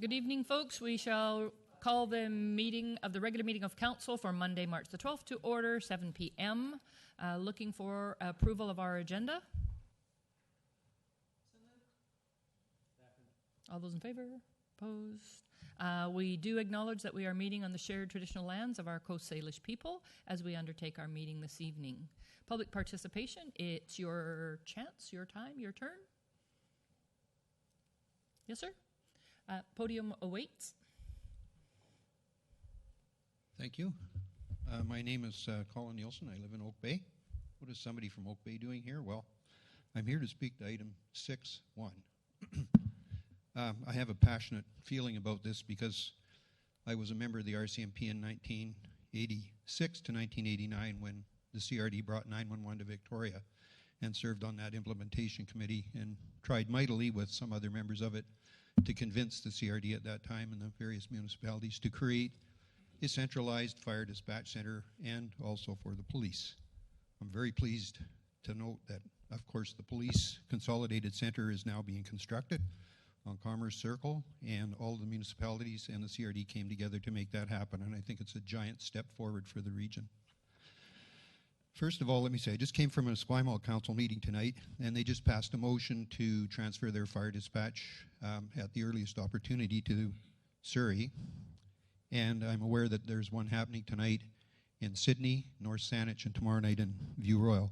Good evening, folks. We shall call the meeting of the regular meeting of council for Monday, March the 12th to order, 7 p.m. Looking for approval of our agenda. All those in favor? Opposed? We do acknowledge that we are meeting on the shared traditional lands of our Coast Salish people as we undertake our meeting this evening. Public participation, it's your chance, your time, your turn. Yes, sir? Podium awaits. Thank you. My name is Colin Nielsen. I live in Oak Bay. What is somebody from Oak Bay doing here? Well, I'm here to speak to item 6.1. I have a passionate feeling about this because I was a member of the RCMP in 1986 to 1989 when the CRD brought 911 to Victoria and served on that implementation committee and tried mightily with some other members of it to convince the CRD at that time and the various municipalities to create a centralized fire dispatch center and also for the police. I'm very pleased to note that, of course, the police consolidated center is now being constructed on Commerce Circle, and all the municipalities and the CRD came together to make that happen, and I think it's a giant step forward for the region. First of all, let me say, I just came from a Esquimalt Council meeting tonight, and they just passed a motion to transfer their fire dispatch at the earliest opportunity to Surrey. And I'm aware that there's one happening tonight in Sydney, North Saanich, and tomorrow night in View Royal.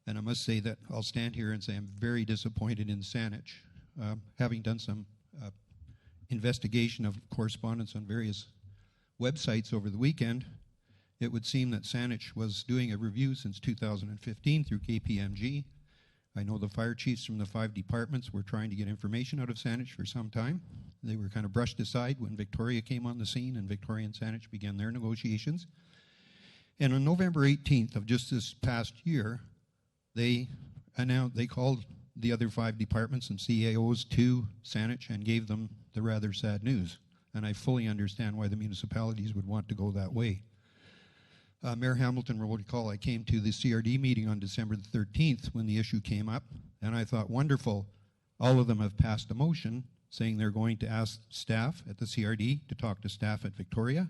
And I must say that I'll stand here and say I'm very disappointed in Saanich. Having done some investigation of correspondence on various websites over the weekend, it would seem that Saanich was doing a review since 2015 through KPMG. I know the fire chiefs from the 5 departments were trying to get information out of Saanich for some time. They were kind of brushed aside when Victoria came on the scene and Victoria and Saanich began their negotiations. And on November 18th of just this past year, they called the other 5 departments and CAOs to Saanich and gave them the rather sad news. And I fully understand why the municipalities would want to go that way. Mayor Hamilton will recall I came to the CRD meeting on December the 13th when the issue came up, and I thought, wonderful, all of them have passed a motion saying they're going to ask staff at the CRD to talk to staff at Victoria,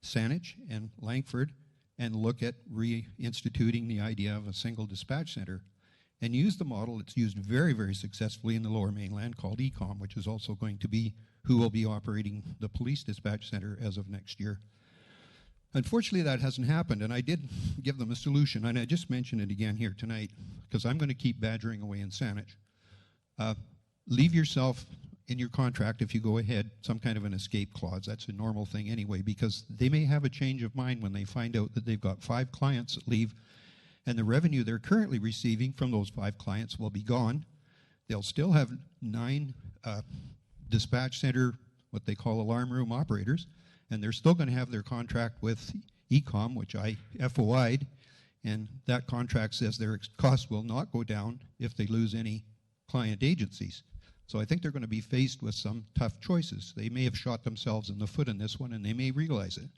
Saanich, and Langford, and look at reinstituting the idea of a single dispatch center and use the model that's used very, very successfully in the Lower Mainland called ECOM, which is also going to be who will be operating the police dispatch center as of next year. Unfortunately, that hasn't happened, and I did give them a solution, and I just mentioned it again here tonight because I'm going to keep badgering away in Saanich. Leave yourself in your contract, if you go ahead, some kind of an escape clause. That's a normal thing anyway, because they may have a change of mind when they find out that they've got 5 clients that leave, and the revenue they're currently receiving from those 5 clients will be gone. They'll still have 9 dispatch center, what they call alarm room operators, and they're still going to have their contract with ECOM, which I FOI'd, and that contract says their costs will not go down if they lose any client agencies. So I think they're going to be faced with some tough choices. They may have shot themselves in the foot in this one, and they may realize it.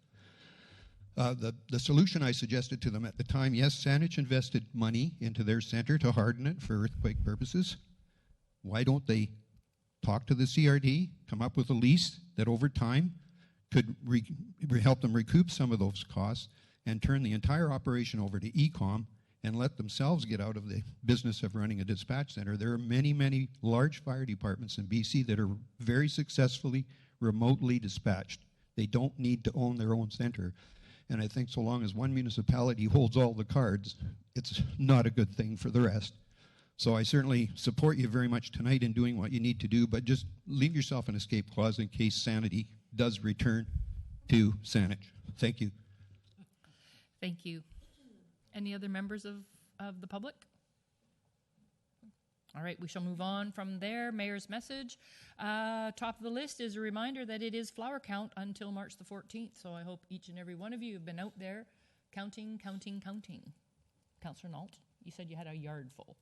The solution I suggested to them at the time, yes, Saanich invested money into their center to harden it for earthquake purposes. Why don't they talk to the CRD, come up with a lease that over time could help them recoup some of those costs and turn the entire operation over to ECOM and let themselves get out of the business of running a dispatch center. There are many, many large fire departments in BC that are very successfully remotely dispatched. They don't need to own their own center. And I think so long as one municipality holds all the cards, it's not a good thing for the rest. So I certainly support you very much tonight in doing what you need to do, but just leave yourself an escape clause in case sanity does return to Saanich. Thank you. Thank you. Any other members of the public? All right, we shall move on from there. Mayor's message. Top of the list is a reminder that it is flower count until March the 14th, so I hope each and every one of you have been out there counting. Councillor Nault, you said you had a yard full.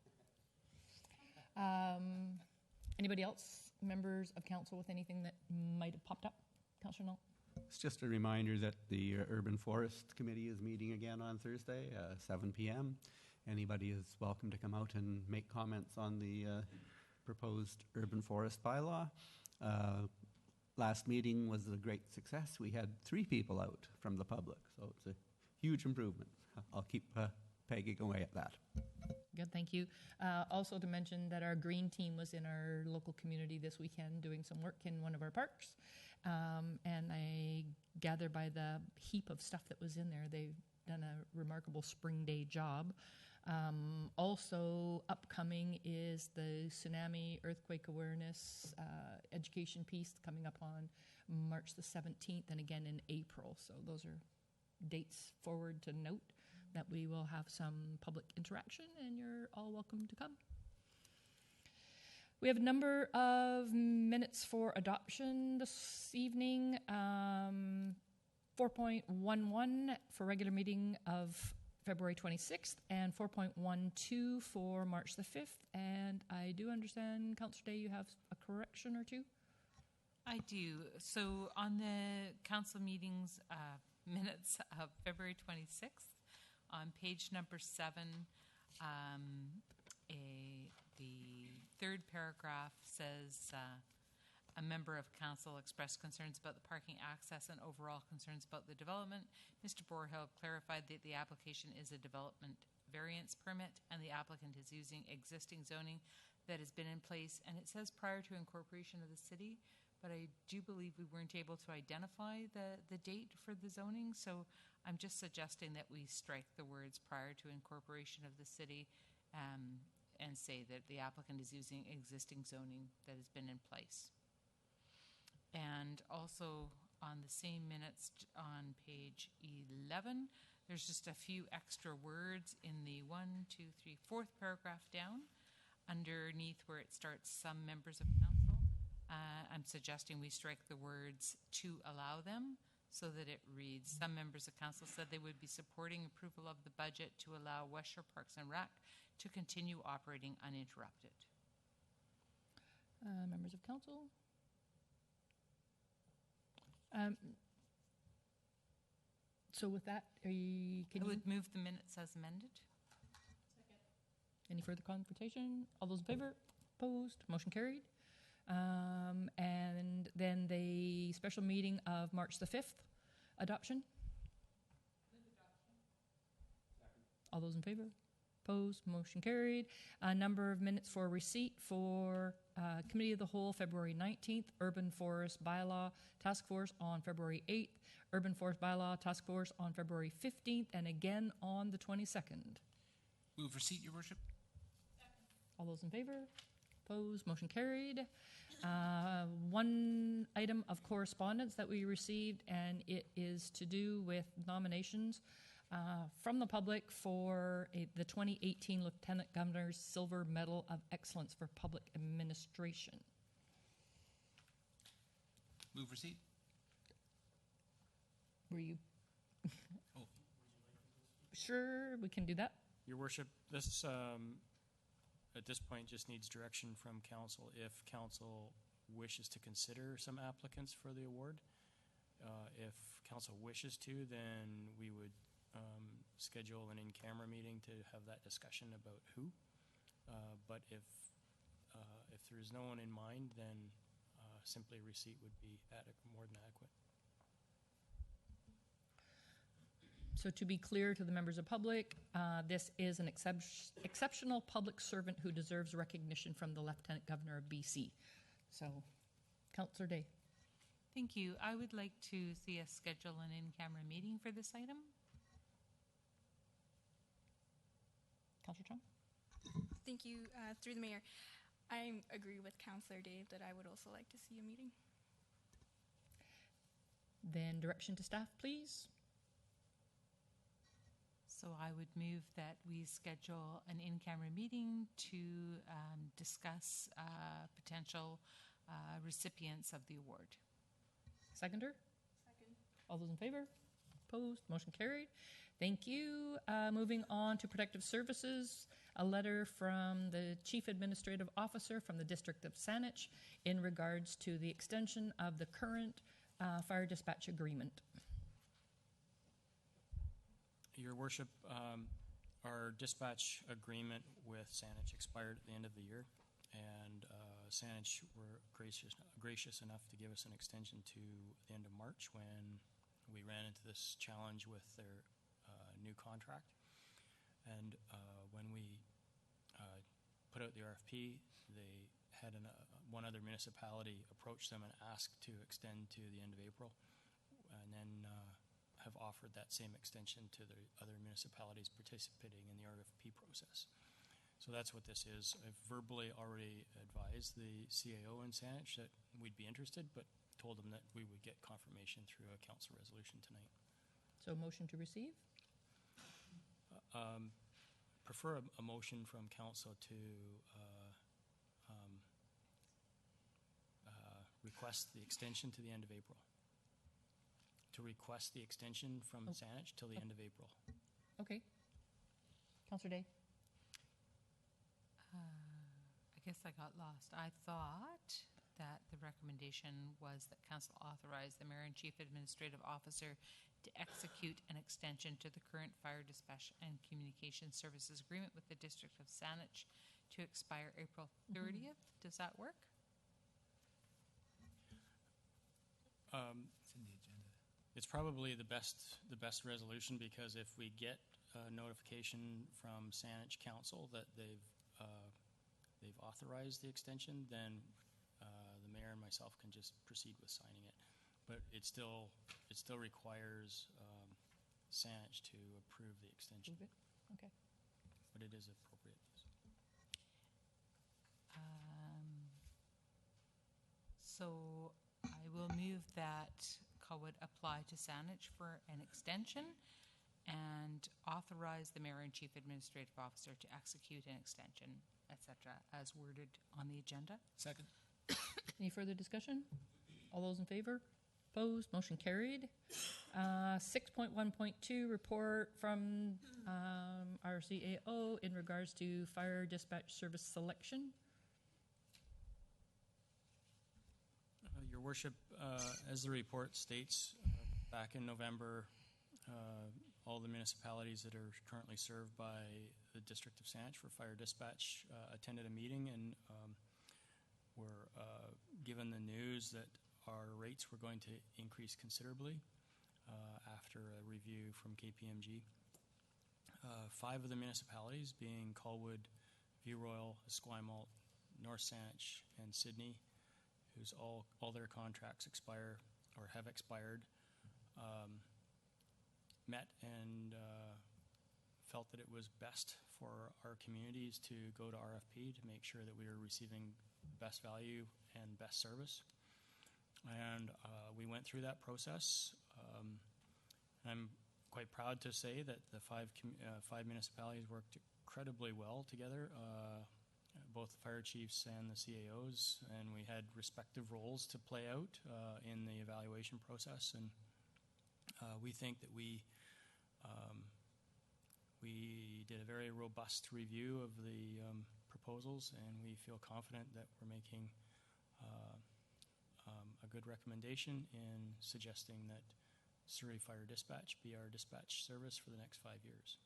Anybody else, members of council, with anything that might have popped up? Councillor Nault. It's just a reminder that the Urban Forest Committee is meeting again on Thursday, 7 p.m. Anybody is welcome to come out and make comments on the proposed urban forest bylaw. last meeting was a great success. We had 3 people out from the public, so it's a huge improvement. I'll keep pegging away at that. Good, thank you. Also to mention that our green team was in our local community this weekend doing some work in one of our parks. And I gather by the heap of stuff that was in there, they've done a remarkable spring day job. Also upcoming is the tsunami earthquake awareness education piece coming up on March the 17th and again in April. So those are dates forward to note that we will have some public interaction, and you're all welcome to come. We have a number of minutes for adoption this evening. 4.11 for regular meeting of February 26th and 4.12 for March the 5th. And I do understand, Councillor Day, you have a correction or two? I do. So on the council meetings minutes of February 26th, on page number 7, the third paragraph says, a member of council expressed concerns about the parking access and overall concerns about the development. Mr. Borhill clarified that the application is a development variance permit and the applicant is using existing zoning that has been in place, and it says prior to incorporation of the city, but I do believe we weren't able to identify the date for the zoning, so I'm just suggesting that we strike the words prior to incorporation of the city and say that the applicant is using existing zoning that has been in place. And also on the same minutes on page 11, there's just a few extra words in the 4th paragraph down, underneath where it starts some members of council. I'm suggesting we strike the words to allow them so that it reads, some members of council said they would be supporting approval of the budget to allow West Shore Parks and Rec to continue operating uninterrupted. Members of council? So with that, I would move the minutes as amended. Any further confrontation? All those in favor? Opposed? Motion carried. And then the special meeting of March the 5th, adoption? All those in favor? Opposed? Motion carried. A number of minutes for receipt for Committee of the Whole, February 19th, Urban Forest Bylaw Task Force on February 8th, Urban Forest Bylaw Task Force on February 15th, and again on the 22nd. Move receipt, Your Worship. All those in favor? Opposed? Motion carried. One item of correspondence that we received, and it is to do with nominations from the public for the 2018 Lieutenant Governor's Silver Medal of Excellence for Public Administration. Move receipt. Were you Oh. sure we can do that? Your Worship, this at this point just needs direction from council if council wishes to consider some applicants for the award. If council wishes to, then we would schedule an in-camera meeting to have that discussion about who. But if there is no one in mind, then simply receipt would be more than adequate. So to be clear to the members of public, this is an exceptional public servant who deserves recognition from the Lieutenant Governor of BC. So, Councillor Day. Thank you. I would like to see us schedule an in-camera meeting for this item. Councillor Chung. Thank you. Through the mayor, I agree with Councillor Dave that I would also like to see a meeting. Then direction to staff, please. So I would move that we schedule an in-camera meeting to discuss potential recipients of the award. Seconder? Second. All those in favor? Opposed? Motion carried. Thank you. Moving on to protective services, a letter from the Chief Administrative Officer from the District of Saanich in regards to the extension of the current fire dispatch agreement. Your Worship, our dispatch agreement with Saanich expired at the end of the year, and Saanich were gracious enough to give us an extension to the end of March when we ran into this challenge with their new contract. And when we put out the RFP, they had one other municipality approach them and ask to extend to the end of April, and then have offered that same extension to the other municipalities participating in the RFP process. So that's what this is. I've verbally already advised the CAO in Saanich that we'd be interested, but told them that we would get confirmation through a council resolution tonight. So motion to receive? Prefer a motion from council to request the extension to the end of April. To request the extension from Saanich till the end of April. Okay. Councillor Day? I guess I got lost. I thought that the recommendation was that council authorize the mayor and chief administrative officer to execute an extension to the current fire dispatch and communication services agreement with the District of Saanich to expire April 30th. Does that work? It's in the agenda. It's probably the best resolution, because if we get notification from Saanich Council that they've authorized the extension, then the mayor and myself can just proceed with signing it. But it still requires Saanich to approve the extension. Move it? Okay. But it is appropriate. So I will move that would apply to Saanich for an extension and authorize the mayor and chief administrative officer to execute an extension, etc., as worded on the agenda. Second. Any further discussion? All those in favor? Opposed? Motion carried. 6.1.2, report from our CAO in regards to fire dispatch service selection. Your Worship, as the report states, back in November, all the municipalities that are currently served by the District of Saanich for fire dispatch attended a meeting and were given the news that our rates were going to increase considerably after a review from KPMG. 5 of the municipalities, being Colwood, View Royal, Esquimalt, North Saanich, and Sydney, whose all their contracts expire or have expired, met and felt that it was best for our communities to go to RFP to make sure that we were receiving best value and best service. And we went through that process. I'm quite proud to say that the 5 municipalities worked incredibly well together, both the fire chiefs and the CAOs, and we had respective roles to play out in the evaluation process. And we think that we did a very robust review of the proposals, and we feel confident that we're making a good recommendation in suggesting that Surrey Fire Dispatch be our dispatch service for the next 5 years.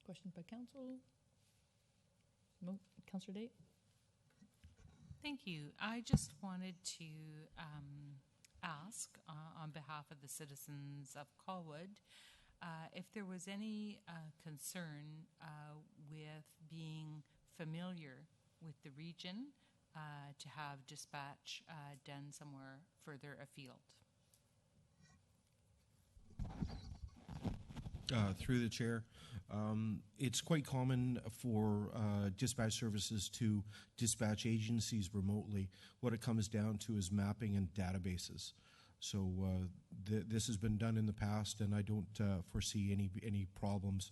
Questions by council? Councillor Day? Thank you. I just wanted to ask on behalf of the citizens of Colwood if there was any concern with being familiar with the region to have dispatch done somewhere further afield. Through the chair, it's quite common for dispatch services to dispatch agencies remotely. What it comes down to is mapping and databases. So this has been done in the past, and I don't foresee any problems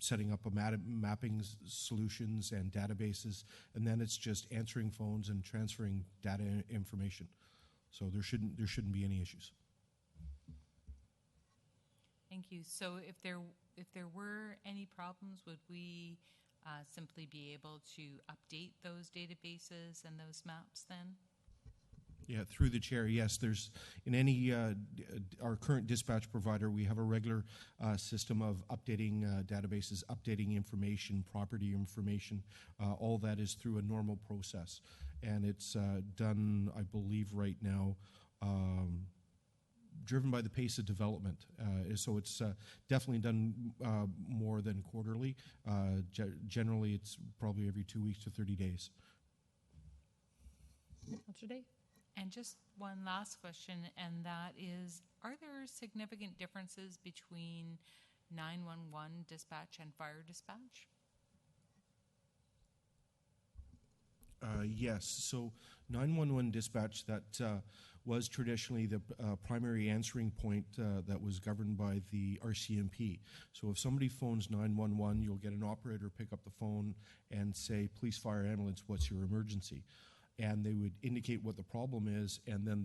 setting up a mapping solutions and databases, and then it's just answering phones and transferring data information. So there shouldn't be any issues. Thank you. So if there were any problems, would we simply be able to update those databases and those maps then? Yeah, through the chair, yes. There's, in any, our current dispatch provider, we have a regular system of updating databases, updating information, property information. All that is through a normal process. And it's done, I believe, right now, driven by the pace of development. So it's definitely done more than quarterly. Generally, it's probably every 2 weeks to 30 days. Councillor Day? And just one last question, and that is, are there significant differences between 911 dispatch and fire dispatch? Yes. So 911 dispatch, that was traditionally the primary answering point that was governed by the RCMP. So if somebody phones 911, you'll get an operator pick up the phone and say, police, fire, ambulance, what's your emergency? And they would indicate what the problem is, and then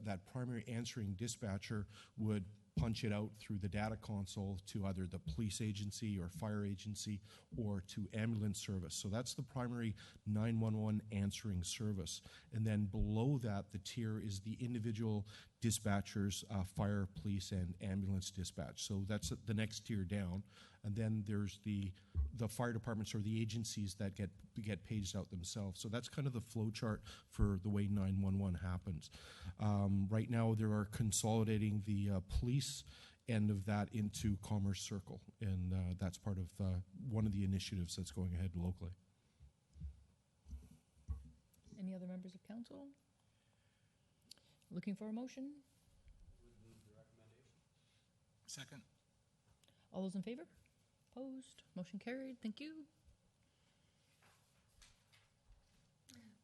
that primary answering dispatcher would punch it out through the data console to either the police agency or fire agency or to ambulance service. So that's the primary 911 answering service. And then below that, the tier is the individual dispatchers, fire, police, and ambulance dispatch. So that's the next tier down. And then there's the fire departments or the agencies that get paged out themselves. So that's kind of the flow chart for the way 911 happens. Right now, they are consolidating the police end of that into Commerce Circle, and that's part of one of the initiatives that's going ahead locally. Any other members of council? Looking for a motion? Second. All those in favor? Opposed? Motion carried. Thank you.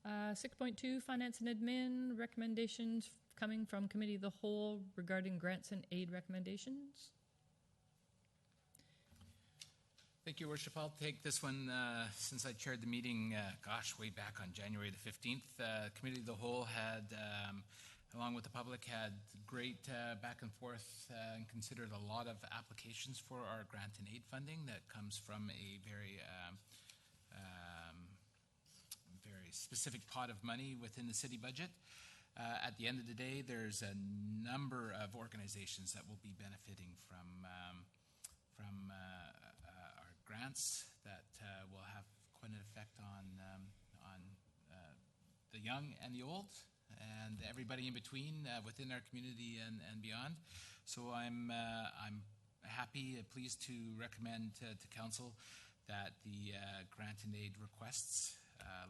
6.2, Finance and Admin, recommendations coming from Committee of the Whole regarding grants and aid recommendations. Thank you, Worship. I'll take this one since I chaired the meeting, way back on January the 15th. Committee of the Whole had, along with the public, had great back and forth and considered a lot of applications for our grant and aid funding that comes from a very specific pot of money within the city budget. At the end of the day, there's a number of organizations that will be benefiting from our grants that will have quite an effect on the young and the old and everybody in between within our community and beyond. So I'm happy, pleased to recommend to council that the grant and aid requests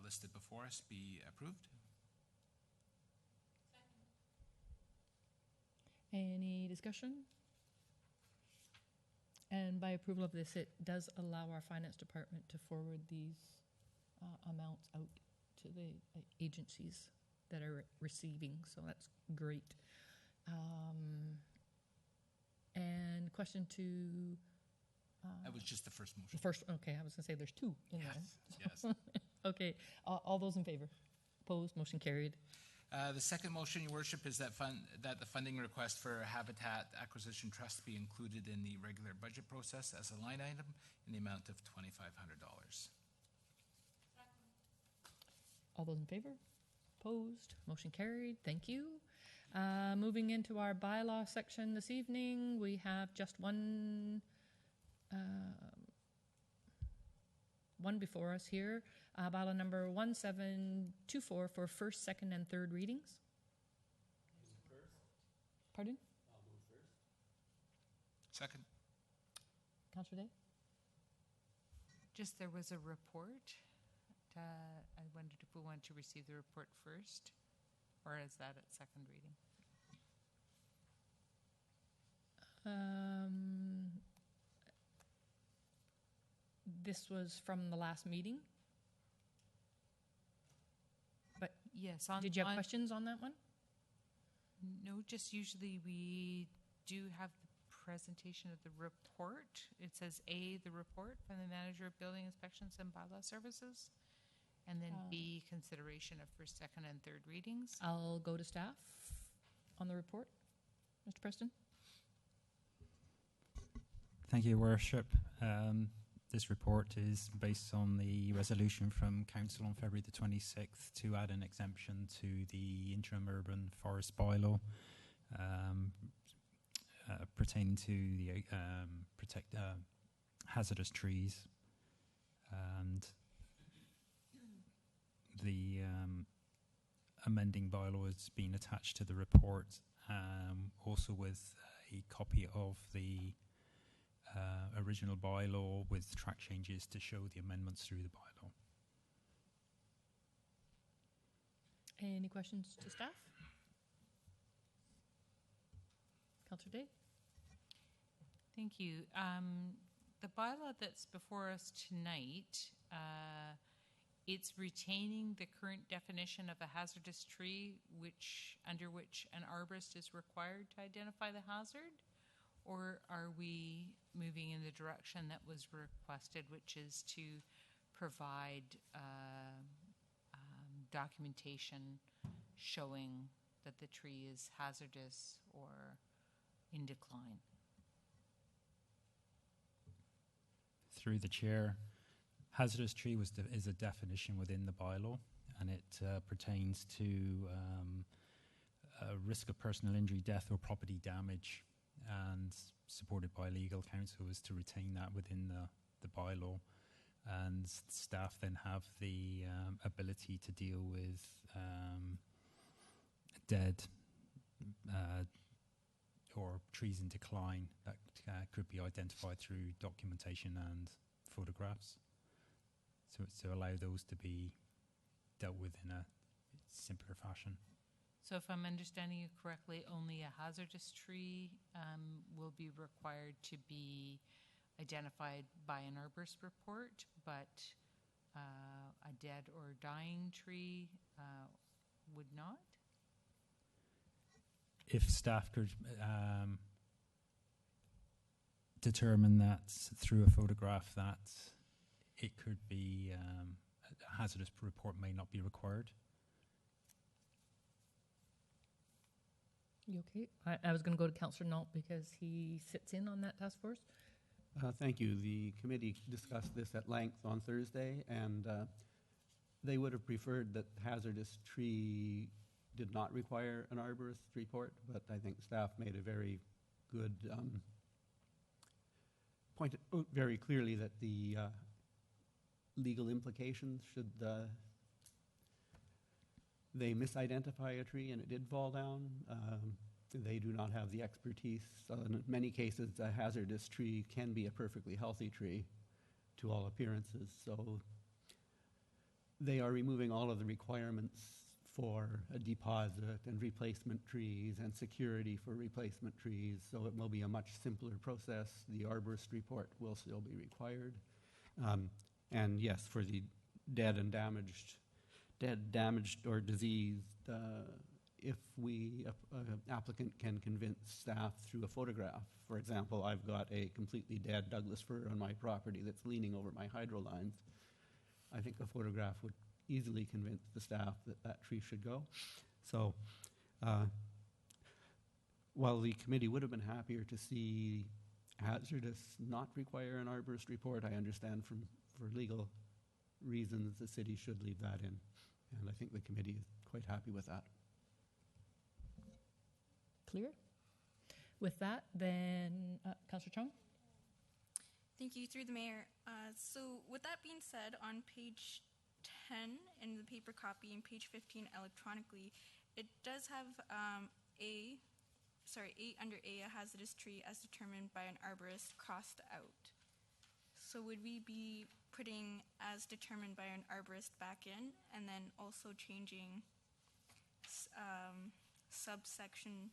listed before us be approved. Any discussion? And by approval of this, it does allow our finance department to forward these amounts out to the agencies that are receiving, so that's great. And question to... That was just the first motion. The first, okay, I was going to say there's two in there. Yes. Okay, all those in favor? Opposed? Motion carried. The second motion, Your Worship, is that the funding request for Habitat Acquisition Trust be included in the regular budget process as a line item in the amount of $2,500. All those in favor? Opposed? Motion carried. Thank you. Moving into our bylaw section this evening, we have just one before us here. Bylaw number 1724 for first, second, and third readings. Pardon? I'll move first. Second. Councillor Day? Just there was a report. I wondered if we wanted to receive the report first, or is that at second reading? This was from the last meeting. But yes. did you have questions on that one? No, just usually we do have the presentation of the report. It says A, the report from the Manager of Building Inspections and Bylaw Services, and then B, consideration of first, second, and third readings. I'll go to staff on the report. Mr. Preston? Thank you, Worship. this report is based on the resolution from Council on February the 26th to add an exemption to the interim urban forest bylaw pertaining to the protect hazardous trees, and the amending bylaw has been attached to the report, also with a copy of the original bylaw with track changes to show the amendments through the bylaw. Any questions to staff? Councillor Day? Thank you. The bylaw that's before us tonight, it's retaining the current definition of a hazardous tree, under which an arborist is required to identify the hazard? Or are we moving in the direction that was requested, which is to provide documentation showing that the tree is hazardous or in decline? Through the chair, hazardous tree is a definition within the bylaw, and it pertains to a risk of personal injury, death, or property damage, and supported by legal counsel is to retain that within the bylaw. And staff then have the ability to deal with dead or trees in decline that could be identified through documentation and photographs. So it's to allow those to be dealt with in a simpler fashion. So if I'm understanding you correctly, only a hazardous tree will be required to be identified by an arborist report, but a dead or dying tree would not? If staff could determine that through a photograph that it could be a hazardous report may not be required. You okay? I was going to go to Councillor Nault because he sits in on that task force. Thank you. The committee discussed this at length on Thursday, and they would have preferred that hazardous tree did not require an arborist report, but I think staff made a very good point very clearly that the legal implications should they misidentify a tree and it did fall down. They do not have the expertise. In many cases, a hazardous tree can be a perfectly healthy tree to all appearances. So they are removing all of the requirements for a deposit and replacement trees and security for replacement trees. So it will be a much simpler process. The arborist report will still be required. And yes, for the dead, damaged or diseased, if an applicant can convince staff through a photograph. For example, I've got a completely dead Douglas fir on my property that's leaning over my hydro lines. I think a photograph would easily convince the staff that that tree should go. So while the committee would have been happier to see hazardous not require an arborist report, I understand for legal reasons the city should leave that in. And I think the committee is quite happy with that. Clear? With that, then Councillor Chung? Thank you, through the mayor. So with that being said, on page 10 in the paper copy and page 15 electronically, it does have A under A, a hazardous tree as determined by an arborist crossed out. So would we be putting as determined by an arborist back in, and then also changing subsection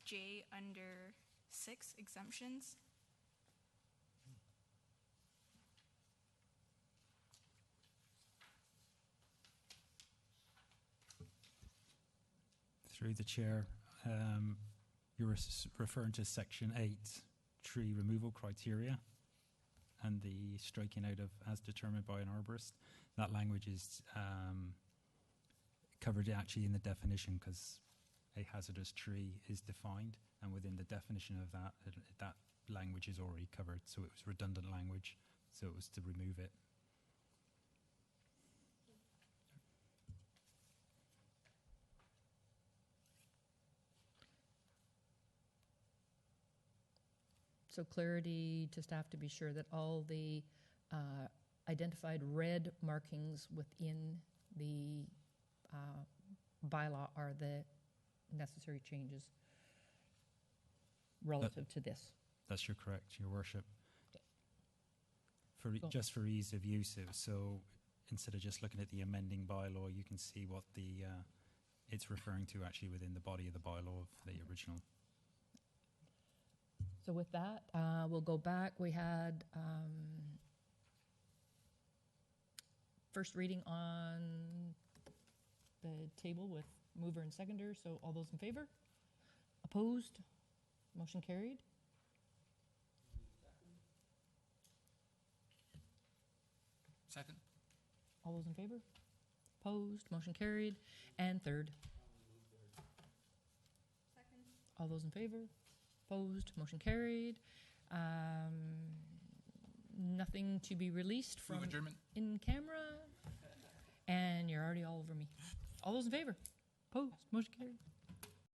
J under 6 exemptions? Through the chair, you're referring to section 8, tree removal criteria, and the striking out of as determined by an arborist. That language is covered actually in the definition, because a hazardous tree is defined, and within the definition of that, that language is already covered, so it was redundant language So it was to remove it. So clarity to staff to be sure that all the identified red markings within the bylaw are the necessary changes relative to this. That's correct, Your Worship. Cool. Just for ease of use, so instead of just looking at the amending bylaw, you can see what it's referring to actually within the body of the bylaw of the original. So with that, we'll go back. We had first reading on the table with mover and seconder. So all those in favor? Opposed? Motion carried. Second. All those in favor? Opposed? Motion carried. And third? Second. All those in favor? Opposed? Motion carried. Nothing to be released from Move adjournment. in camera. And you're already all over me. All those in favor? Opposed? Motion carried.